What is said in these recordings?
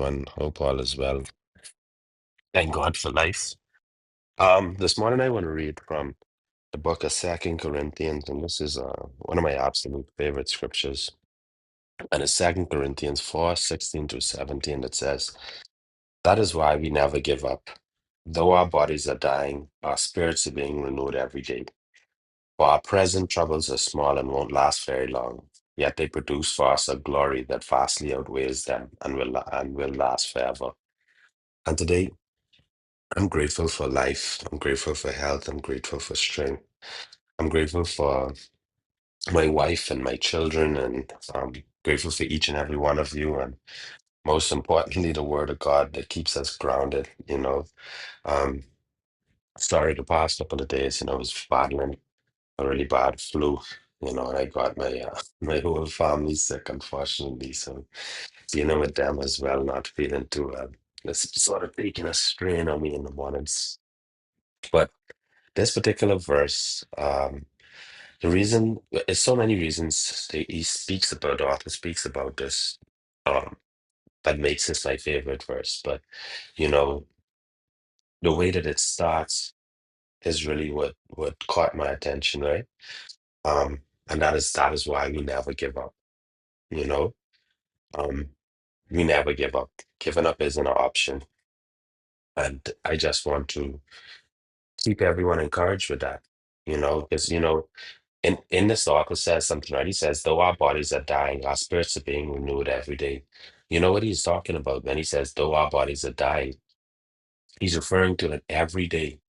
One, hope all is well. Thank God for life. This morning I want to read from the book of Second Corinthians, and this is one of my absolute favorite scriptures. And it's Second Corinthians 4:16 to 17. It says, "That is why we never give up. Though our bodies are dying, our spirits are being renewed every day. For our present troubles are small and won't last very long, yet they produce for us a glory that vastly outweighs them and will last forever." And today I'm grateful for life. I'm grateful for health. I'm grateful for strength. I'm grateful for my wife and my children, and I'm grateful for each and every one of you. And most importantly, the Word of God that keeps us grounded. Um, sorry, the past couple of days, I was battling a really bad flu. And I got my my whole family sick, unfortunately. So dealing with them as well, not feeling too. It's sort of taking a strain on me in the mornings, but this particular verse, the reason there's so many reasons he speaks about, the author speaks about this, um, that makes this my favorite verse. But you know, the way that it starts is really what caught my attention, right? Um, and that is why we never give up. You know, um, we never give up. Giving up isn't an option, and I just want to keep everyone encouraged with that. Because in this article says something, right? He says, though our bodies are dying, our spirits are being renewed every day. You know what he's talking about when he says, though our bodies are dying? He's referring to that every day.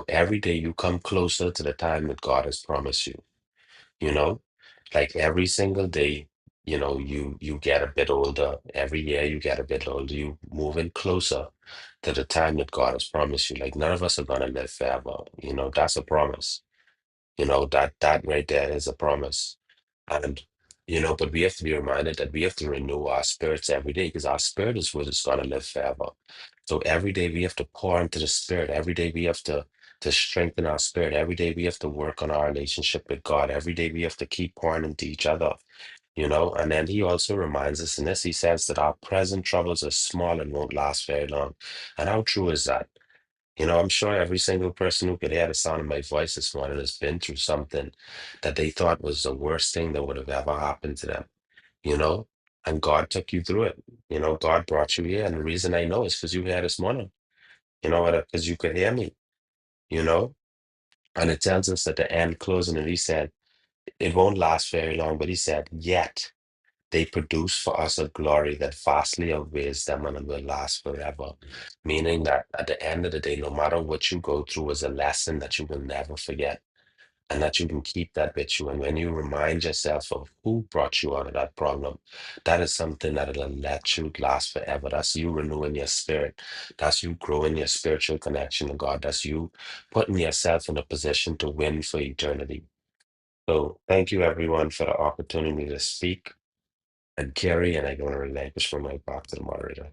Every day you come closer to the time that God has promised you. You know, like every single day, you get a bit older. Every year you get a bit older. You moving closer to the time that God has promised you. Like none of us are gonna live forever. That's a promise. That right there is a promise. And, but we have to be reminded that we have to renew our spirits every day because our spirit is what is going to live forever. So every day we have to pour into the spirit. Every day we have to strengthen our spirit. Every day we have to work on our relationship with God. Every day we have to keep pouring into each other. And then he also reminds us in this, he says that our present troubles are small and won't last very long. And how true is that? I'm sure every single person who could hear the sound of my voice this morning has been through something that they thought was the worst thing that would have ever happened to them, you know? And God took you through it. God brought you here. And the reason I know is because you were here this morning, because you could hear me, you know? And it tells us at the end, closing, and he said, it won't last very long, but he said, yet they produce for us a glory that vastly outweighs them and will last forever. Meaning that at the end of the day, no matter what you go through, is a lesson that you will never forget and that you can keep that with you. And when you remind yourself of who brought you out of that problem, that is something that will let you last forever. That's you renewing your spirit. That's you growing your spiritual connection to God. That's you putting yourself in a position to win for eternity. So thank you everyone for the opportunity to speak and Carrie, and I don't relinquish my mic back to the moderator.